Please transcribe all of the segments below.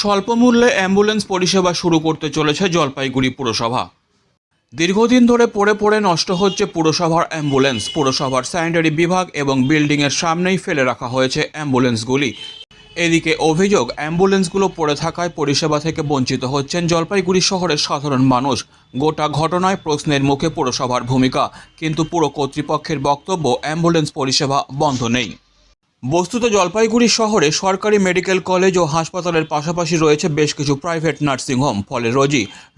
স্বল্পমূল্যে অ্যাম্বুলেন্স পরিষেবা শুরু করতে চলেছে জলপাইগুড়ি পুরসভা। দীর্ঘদিন ধরে পড়ে পড়ে নষ্ট হচ্ছে পুরসভার অ্যাম্বুলেন্স। পুরসভার স্যানিটারি বিভাগ এবং বিল্ডিংয়ের সামনেই ফেলে রাখা হয়েছে অ্যাম্বুলেন্সগুলি। এদিকে অভিযোগ, অ্যাম্বুলেন্সগুলো পড়ে থাকায় পরিষেবা থেকে বঞ্চিত হচ্ছেন জলপাইগুড়ি শহরের সাধারণ মানুষ। গোটা ঘটনায় প্রশ্নের মুখে পুরসভার ভূমিকা, কিন্তু পুর কর্তৃপক্ষের বক্তব্য অ্যাম্বুলেন্স পরিষেবা বন্ধ নেই। বস্তুত জলপাইগুড়ি শহরে সরকারি মেডিকেল কলেজ ও হাসপাতালের পাশাপাশি রয়েছে বেশ কিছু প্রাইভেট নার্সিংহোম। ফলে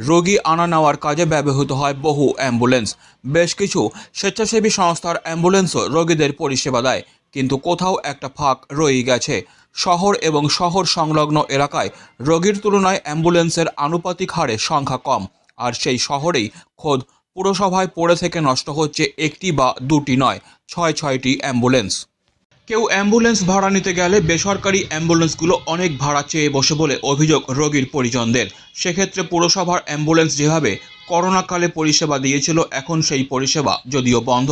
রোগী আনা নেওয়ার কাজে ব্যবহৃত হয় বহু অ্যাম্বুলেন্স। বেশ কিছু স্বেচ্ছাসেবী সংস্থার অ্যাম্বুলেন্সও রোগীদের পরিষেবা দেয়, কিন্তু কোথাও একটা ফাঁক রয়েই গেছে। শহর এবং শহর সংলগ্ন এলাকায় রোগীর তুলনায় অ্যাম্বুলেন্সের আনুপাতিক হারে সংখ্যা কম, আর সেই শহরেই খোদ পুরসভায় পড়ে থেকে নষ্ট হচ্ছে একটি বা দুটি নয়, ছয়টি অ্যাম্বুলেন্স। কেউ অ্যাম্বুলেন্স ভাড়া নিতে গেলে বেসরকারি অ্যাম্বুলেন্সগুলো অনেক ভাড়া চেয়ে বসে বলে অভিযোগ রোগীর পরিজনদের। সেক্ষেত্রে পুরসভার অ্যাম্বুলেন্স যেভাবে করোনাকালে পরিষেবা দিয়েছিল, এখন সেই পরিষেবা যদিও বন্ধ।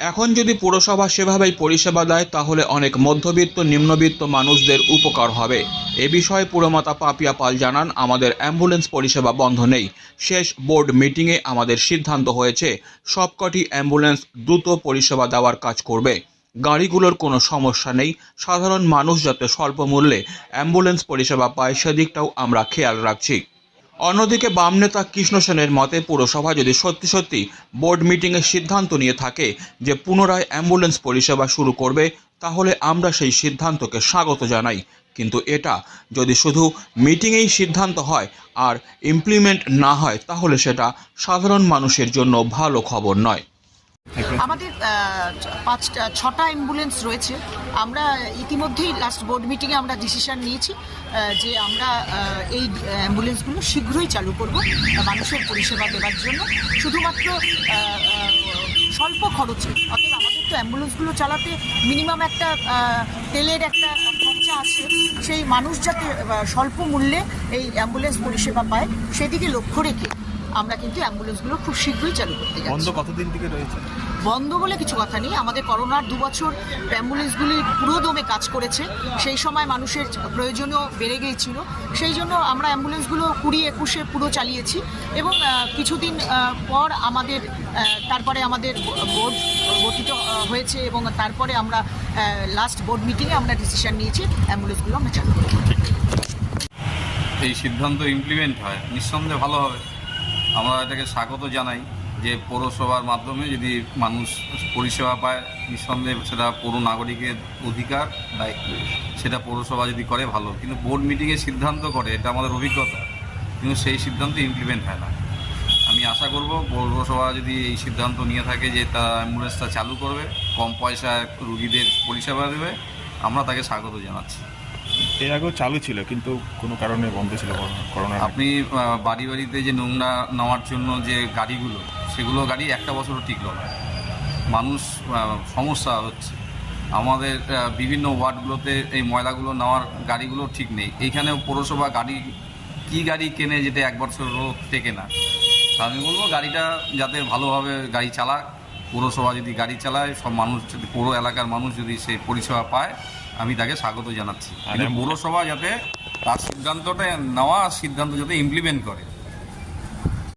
এখন যদি পুরসভা সেভাবেই পরিষেবা দেয়, তাহলে অনেক মধ্যবিত্ত নিম্নবিত্ত মানুষদের উপকার হবে। এ বিষয়ে পুরমাতা পাপিয়া পাল জানান, আমাদের অ্যাম্বুলেন্স পরিষেবা বন্ধ নেই। শেষ বোর্ড মিটিংয়ে আমাদের সিদ্ধান্ত হয়েছে সবকটি অ্যাম্বুলেন্স দ্রুত পরিষেবা দেওয়ার কাজ করবে। গাড়িগুলোর কোনো সমস্যা নেই, সাধারণ মানুষ যাতে স্বল্প মূল্যে অ্যাম্বুলেন্স পরিষেবা পায় সেদিকটাও আমরা খেয়াল রাখছি। অন্যদিকে বাম নেতা কৃষ্ণ সেনের মতে, পুরসভা যদি সত্যি বোর্ড মিটিংয়ে সিদ্ধান্ত নিয়ে থাকে যে পুনরায় অ্যাম্বুলেন্স পরিষেবা শুরু করবে, তাহলে আমরা সেই সিদ্ধান্তকে স্বাগত জানাই। কিন্তু এটা যদি শুধু মিটিংয়েই সিদ্ধান্ত হয় আর ইমপ্লিমেন্ট না হয়, তাহলে সেটা সাধারণ মানুষের জন্য ভালো খবর নয়। আমাদের 6টা অ্যাম্বুলেন্স রয়েছে। আমরা ইতিমধ্যেই লাস্ট বোর্ড মিটিংয়ে আমরা ডিসিশন নিয়েছি যে আমরা এই অ্যাম্বুলেন্সগুলো শীঘ্রই চালু করব মানুষের পরিষেবা দেওয়ার জন্য, শুধুমাত্র স্বল্প খরচে। অতএব আমাদের তো অ্যাম্বুলেন্সগুলো চালাতে মিনিমাম একটা তেলের একটা খরচা আছে। সেই মানুষ যাতে স্বল্প মূল্যে এই অ্যাম্বুলেন্স পরিষেবা পায়, সেদিকে লক্ষ্য রেখে আমরা কিন্তু অ্যাম্বুলেন্সগুলো খুব শীঘ্রই চালু করতে যাচ্ছি। বন্ধ কতদিন থেকে রয়েছে? বন্ধ বলে কিছু কথা নেই। আমাদের করোনার 2 বছর অ্যাম্বুলেন্সগুলি পুরোদমে কাজ করেছে। সেই সময় মানুষের প্রয়োজনও বেড়ে গিয়েছিল, সেই জন্য আমরা অ্যাম্বুলেন্সগুলো 20-21-এ পুরো চালিয়েছি। এবং কিছুদিন পর তারপরে আমাদের বোর্ড গঠিত হয়েছে, এবং তারপরে আমরা লাস্ট বোর্ড মিটিংয়ে আমরা ডিসিশন নিয়েছি অ্যাম্বুলেন্সগুলো আমরা চালু করব। এই সিদ্ধান্ত ইমপ্লিমেন্ট হয় নিঃসন্দেহে ভালো হবে। আমরা এটাকে স্বাগত জানাই যে পৌরসভার মাধ্যমে যদি মানুষ পরিষেবা পায়, নিঃসন্দেহে সেটা পৌর নাগরিকের অধিকার, দায়িত্ব। সেটা পৌরসভা যদি করে ভালো, কিন্তু বোর্ড মিটিংয়ে সিদ্ধান্ত করে, এটা আমাদের অভিজ্ঞতা, কিন্তু সেই সিদ্ধান্ত ইমপ্লিমেন্ট হয় না। আমি আশা করব পৌরসভা যদি এই সিদ্ধান্ত নিয়ে থাকে যে তারা অ্যাম্বুলেন্সটা চালু করবে, কম পয়সায় রুগীদের পরিষেবা দেবে, আমরা তাকে স্বাগত জানাচ্ছি। এর আগেও চালু ছিল, কিন্তু কোনো কারণে বন্ধ ছিল করোনা। আপনি বাড়িতে যে নোংরা নেওয়ার জন্য যে গাড়িগুলো, সেগুলো গাড়ি একটা বছরও টিকলো না, মানুষ সমস্যা হচ্ছে। আমাদের বিভিন্ন ওয়ার্ডগুলোতে এই ময়লাগুলো নেওয়ার গাড়িগুলো ঠিক নেই। এইখানে পৌরসভা গাড়ি কেনে যেটা 1 বছরও টেকে না। আমি বলবো গাড়িটা যাতে ভালোভাবে গাড়ি চালাক, পৌরসভা যদি গাড়ি চালায়, সব মানুষ যদি পৌর এলাকার মানুষ যদি সেই পরিষেবা পায়, আমি তাকে স্বাগত জানাচ্ছি। পৌরসভা যাতে তার সিদ্ধান্ত যাতে ইমপ্লিমেন্ট করে।